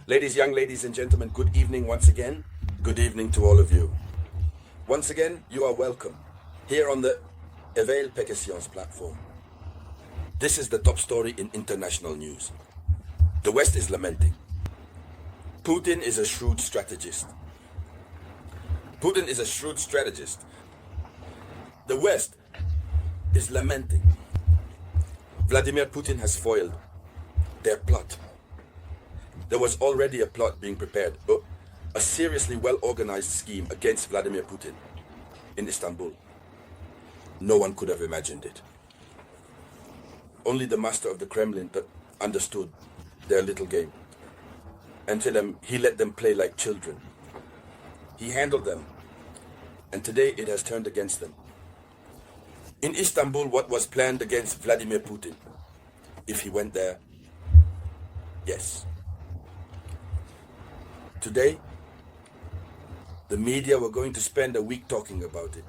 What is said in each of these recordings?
Young ladies and gentlemen, good evening once again. Good evening to all of you. Once again, you are welcome here on the Eveil Pekessions platform. This is the top story in international news. The West is lamenting. Putin is a shrewd strategist. Putin is a shrewd strategist. The West is lamenting. Vladimir Putin has foiled their plot. There was already a plot being prepared, a seriously well-organized scheme against Vladimir Putin in Istanbul. No one could have imagined it. Only the master of the Kremlin understood their little game. Until he let them play like children. He handled them, and today it has turned against them. In Istanbul, what was planned against Vladimir Putin, if he went there? Yes. Today, the media were going to spend a week talking about it.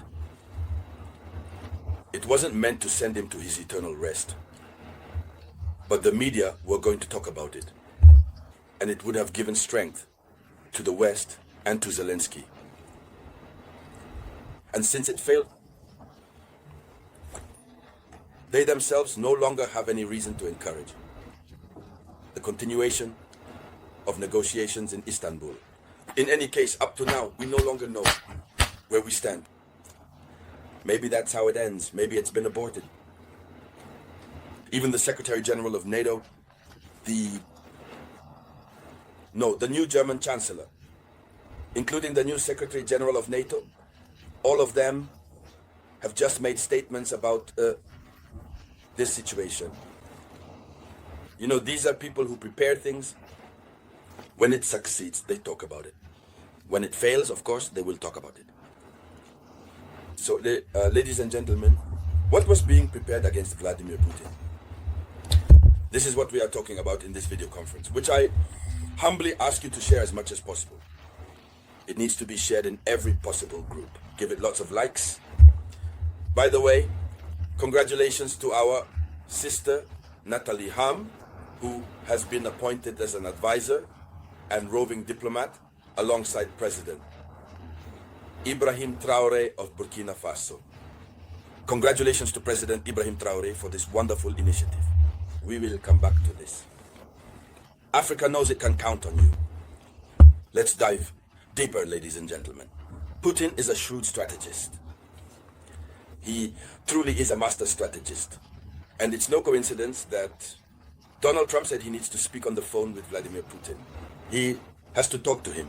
It wasn't meant to send him to his eternal rest. But the media were going to talk about it. And it would have given strength to the West and to Zelensky. And since it failed, they themselves no longer have any reason to encourage the continuation of negotiations in Istanbul. In any case, up to now, we no longer know where we stand. Maybe that's how it ends. Maybe it's been aborted. Even the Secretary General of NATO, the new German Chancellor, including the new Secretary General of NATO, all of them have just made statements about this situation. You know, these are people who prepare things. When it succeeds, they talk about it. When it fails, of course, they will talk about it. So, ladies and gentlemen, what was being prepared against Vladimir Putin? This is what we are talking about in this video conference, which I humbly ask you to share as much as possible. It needs to be shared in every possible group. Give it lots of likes. By the way, congratulations to our sister, Natalie Ham, who has been appointed as an advisor and roving diplomat alongside President Ibrahimtraoré of Burkina Faso. Congratulations to President Ibrahimtraoré for this wonderful initiative. We will come back to this. Africa knows it can count on you. Let's dive deeper, ladies and gentlemen. Putin is a shrewd strategist. He truly is a master strategist. And it's no coincidence that Donald Trump said he needs to speak on the phone with Vladimir Putin. He has to talk to him.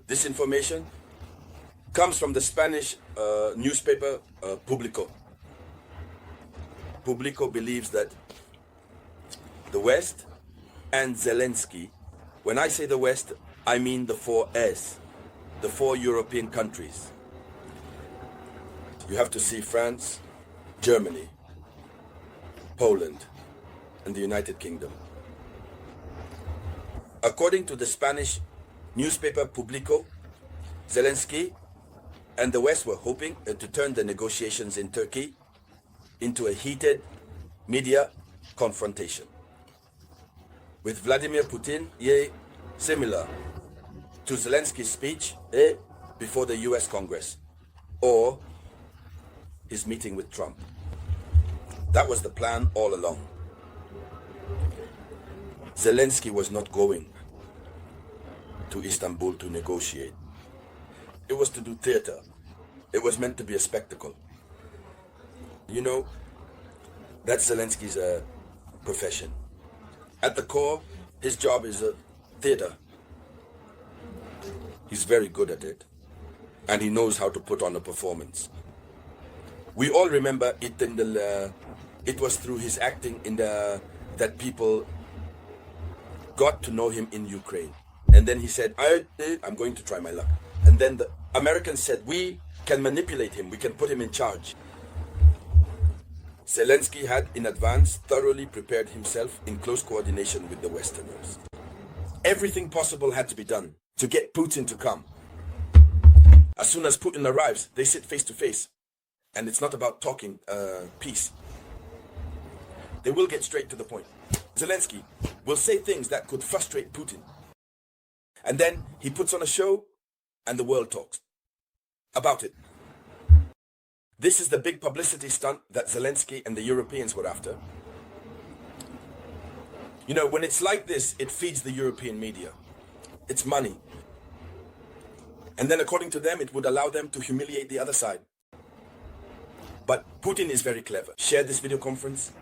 This information comes from the Spanish newspaper Publico. Publico believes that the West and Zelensky, when I say the West, I mean the four S, the four European countries. You have to see France, Germany, Poland, and the United Kingdom. According to the Spanish newspaper Publico, Zelensky and the West were hoping to turn the negotiations in Turkey into a heated media confrontation. With Vladimir Putin, similar to Zelensky's speech before the US Congress, or his meeting with Trump. That was the plan all along. Zelensky was not going to Istanbul to negotiate. It was to do theater. It was meant to be a spectacle. You know, that's Zelensky's profession. At the core, his job is theater. He's very good at it. And he knows how to put on a performance. We all remember it it was through his acting that people got to know him in Ukraine. And then he said, I'm going to try my luck. And then the Americans said, we can manipulate him, we can put him in charge. Zelensky had in advance thoroughly prepared himself in close coordination with the Westerners. Everything possible had to be done to get Putin to come. As soon as Putin arrives, they sit face to face. And it's not about talking peace. They will get straight to the point. Zelensky will say things that could frustrate Putin. And then he puts on a show and the world talks about it. This is the big publicity stunt that Zelensky and the Europeans were after. You know, when it's like this, it feeds the European media. It's money. And then according to them, it would allow them to humiliate the other side. But Putin is very clever. Shared this video conference.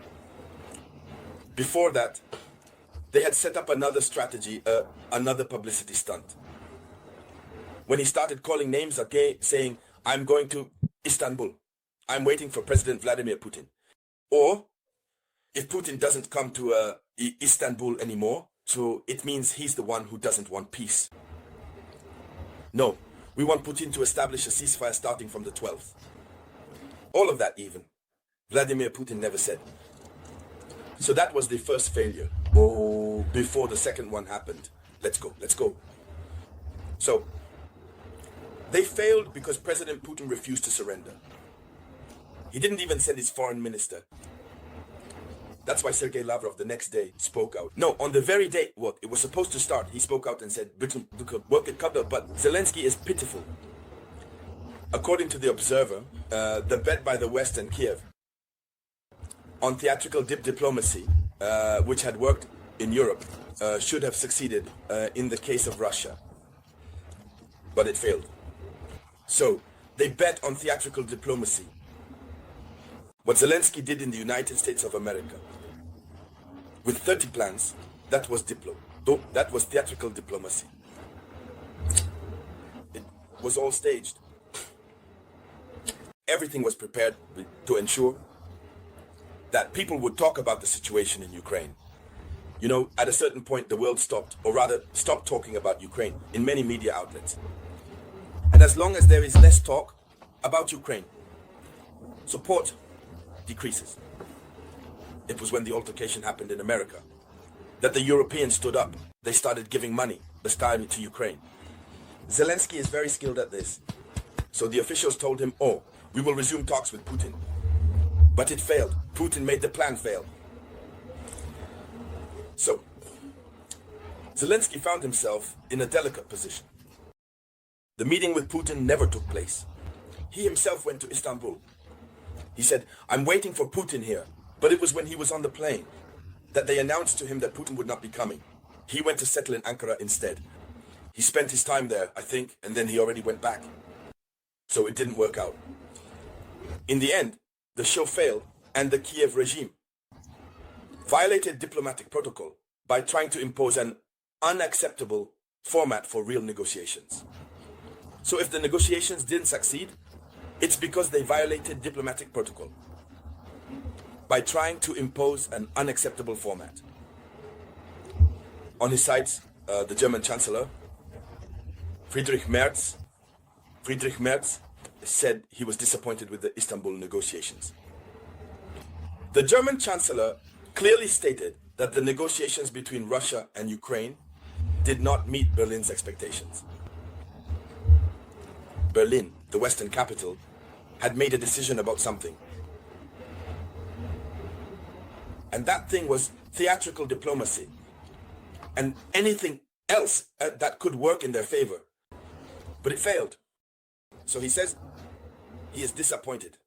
Before that, they had set up another strategy, another publicity stunt. When he started calling names, okay, saying, I'm going to Istanbul. I'm waiting for President Vladimir Putin. Or, if Putin doesn't come to Istanbul anymore, so it means he's the one who doesn't want peace. No, we want Putin to establish a ceasefire starting from the 12th. All of that even. Vladimir Putin never said. So that was the first failure. Oh, before the second one happened. Let's go. So, they failed because President Putin refused to surrender. He didn't even send his foreign minister. That's why Sergei Lavrov the next day spoke out. No, on the very day, it was supposed to start, he spoke out and said, but Zelensky is pitiful. According to The Observer, the bet by the West and Kiev on theatrical diplomacy, which had worked in Europe, should have succeeded in the case of Russia. But it failed. So, they bet on theatrical diplomacy. What Zelensky did in the United States of America, with 30 plans, that was that was theatrical diplomacy. It was all staged. Everything was prepared to ensure that people would talk about the situation in Ukraine. You know, at a certain point, the world stopped, or rather stopped talking about Ukraine in many media outlets. And as long as there is less talk about Ukraine, support decreases. It was when the altercation happened in America that the Europeans stood up. They started giving money, this time to Ukraine. Zelensky is very skilled at this. So the officials told him, oh, we will resume talks with Putin. But it failed. Putin made the plan fail. So, Zelensky found himself in a delicate position. The meeting with Putin never took place. He himself went to Istanbul. He said, I'm waiting for Putin here. But it was when he was on the plane that they announced to him that Putin would not be coming. He went to settle in Ankara instead. He spent his time there, I think, and then he already went back. So it didn't work out. In the end, the show failed, and the Kiev regime violated diplomatic protocol by trying to impose an unacceptable format for real negotiations. So if the negotiations didn't succeed, it's because they violated diplomatic protocol by trying to impose an unacceptable format. On his side, the German Chancellor, Friedrich Merz, said he was disappointed with the Istanbul negotiations. The German Chancellor clearly stated that the negotiations between Russia and Ukraine did not meet Berlin's expectations. Berlin, the Western capital, had made a decision about something. And that thing was theatrical diplomacy and anything else that could work in their favor. But it failed. So he says he is disappointed.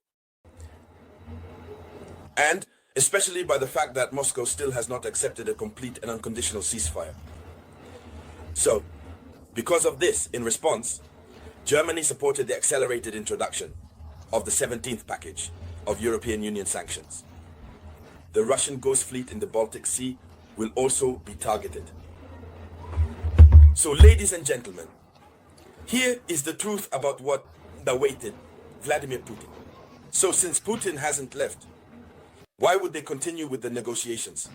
And especially by the fact that Moscow still has not accepted a complete and unconditional ceasefire. So, because of this, in response, Germany supported the accelerated introduction of the 17th package of European Union sanctions. The Russian Ghost Fleet in the Baltic Sea will also be targeted. So, ladies and gentlemen, here is the truth about what awaited Vladimir Putin. So, since Putin hasn't left, why would they continue with the negotiations?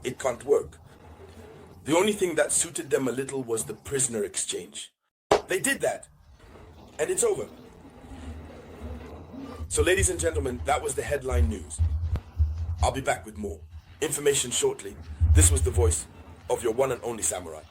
It can't work. The only thing that suited them a little was the prisoner exchange. They did that, and it's over. So, ladies and gentlemen, that was the headline news. I'll be back with more information shortly. This was the voice of your one and only samurai.